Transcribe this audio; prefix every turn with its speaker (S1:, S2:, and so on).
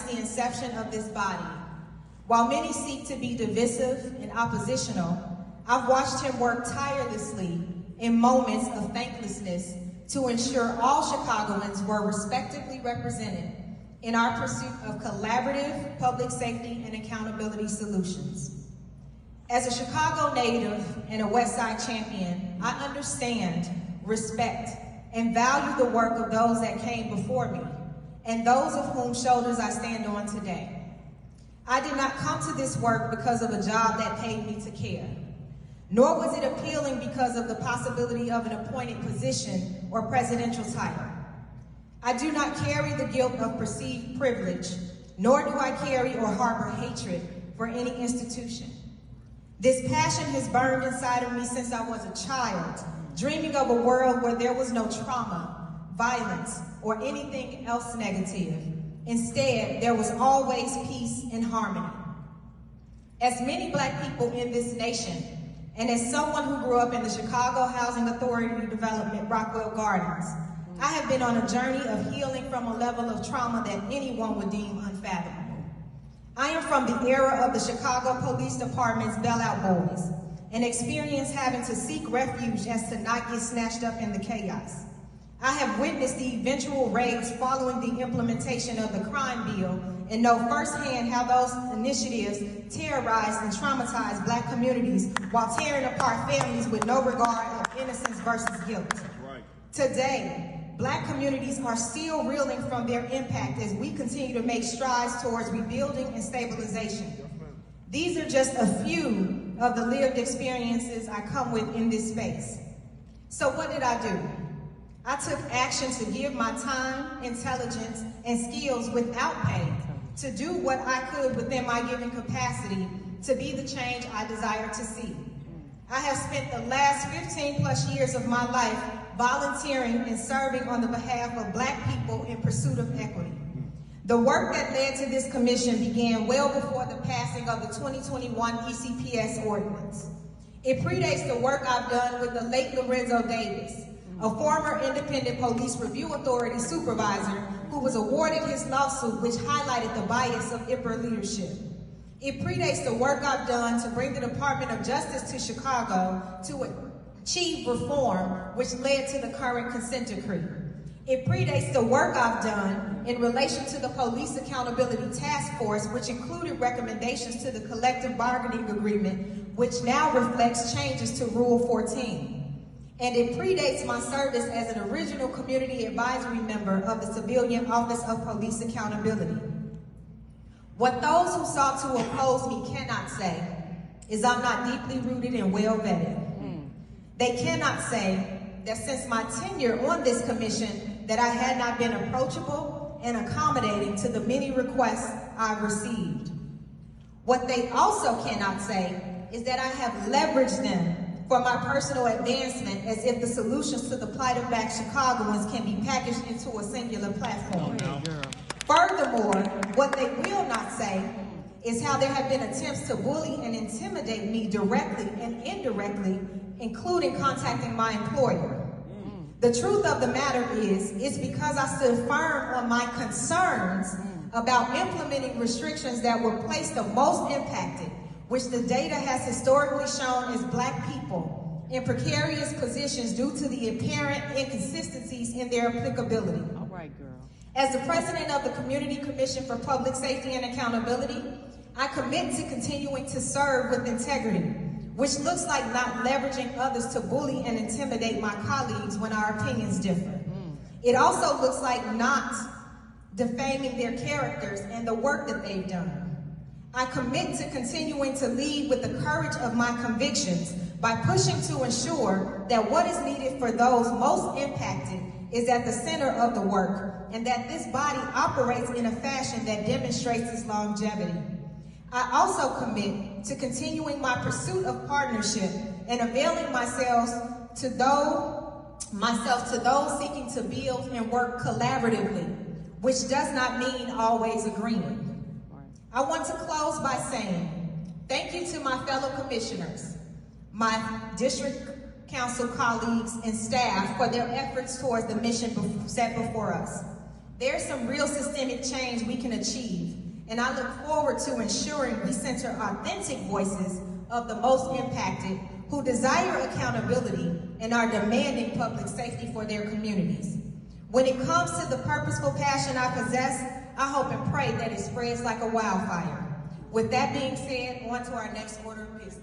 S1: the inception of this body. While many seek to be divisive and oppositional, I've watched him work tirelessly in moments of thanklessness to ensure all Chicagoans were respectively represented in our pursuit of collaborative public safety and accountability solutions. As a Chicago native and a West Side champion, I understand, respect, and value the work of those that came before me, and those of whose shoulders I stand on today. I did not come to this work because of a job that paid me to care, nor was it appealing because of the possibility of an appointed position or presidential title. I do not carry the guilt of perceived privilege, nor do I carry or harbor hatred for any institution. This passion has burned inside of me since I was a child, dreaming of a world where there was no trauma, violence, or anything else negative. Instead, there was always peace and harmony. As many Black people in this nation, and as someone who grew up in the Chicago Housing Authority development, Rockwell Gardens, I have been on a journey of healing from a level of trauma that anyone would deem unfathomable. I am from the era of the Chicago Police Department's bailout boys, and experienced having to seek refuge as to not get snatched up in the chaos. I have witnessed the eventual raids following the implementation of the crime bill and know firsthand how those initiatives terrorized and traumatized Black communities while tearing apart families with no regard of innocence versus guilt. Right. Today, Black communities are still reeling from their impact as we continue to make strides towards rebuilding and stabilization. These are just a few of the lived experiences I come with in this space. So what did I do? I took action to give my time, intelligence, and skills without pay to do what I could within my given capacity to be the change I desire to see. I have spent the last 15 plus years of my life volunteering and serving on the behalf of Black people in pursuit of equity. The work that led to this commission began well before the passing of the 2021 ECPS ordinance. It predates the work I've done with the late Lorenzo Davis, a former Independent Police Review Authority supervisor who was awarded his lawsuit, which highlighted the bias of IPRA leadership. It predates the work I've done to bring the Department of Justice to Chicago to achieve reform, which led to the current consent decree. It predates the work I've done in relation to the Police Accountability Task Force, which included recommendations to the collective bargaining agreement, which now reflects changes to Rule 14. And it predates my service as an original community advisory member of the Civilian Office of Police Accountability. What those who sought to oppose me cannot say is I'm not deeply rooted and well vetted. They cannot say that since my tenure on this commission that I had not been approachable and accommodating to the many requests I've received. What they also cannot say is that I have leveraged them for my personal advancement as if the solutions to the plight of Black Chicagoans can be packaged into a singular platform. Furthermore, what they will not say is how there have been attempts to bully and intimidate me directly and indirectly, including contacting my employer. The truth of the matter is, it's because I stood firm on my concerns about implementing restrictions that were placed the most impacted, which the data has historically shown as Black people in precarious positions due to the apparent inconsistencies in their applicability.
S2: All right, girl.
S1: As the president of the Community Commission for Public Safety and Accountability, I commit to continuing to serve with integrity, which looks like not leveraging others to bully and intimidate my colleagues when our opinions differ. It also looks like not defaming their characters and the work that they've done. I commit to continuing to lead with the courage of my convictions by pushing to ensure that what is needed for those most impacted is at the center of the work, and that this body operates in a fashion that demonstrates its longevity. I also commit to continuing my pursuit of partnership and availing myself to those seeking to build and work collaboratively, which does not mean always agreeing. I want to close by saying thank you to my fellow commissioners, my district council colleagues and staff for their efforts towards the mission set before us. There's some real systemic change we can achieve, and I look forward to ensuring we center authentic voices of the most impacted who desire accountability and are demanding public safety for their communities. When it comes to the purposeful passion I possess, I hope and pray that it spreads like a wildfire. With that being said, on to our next order of business.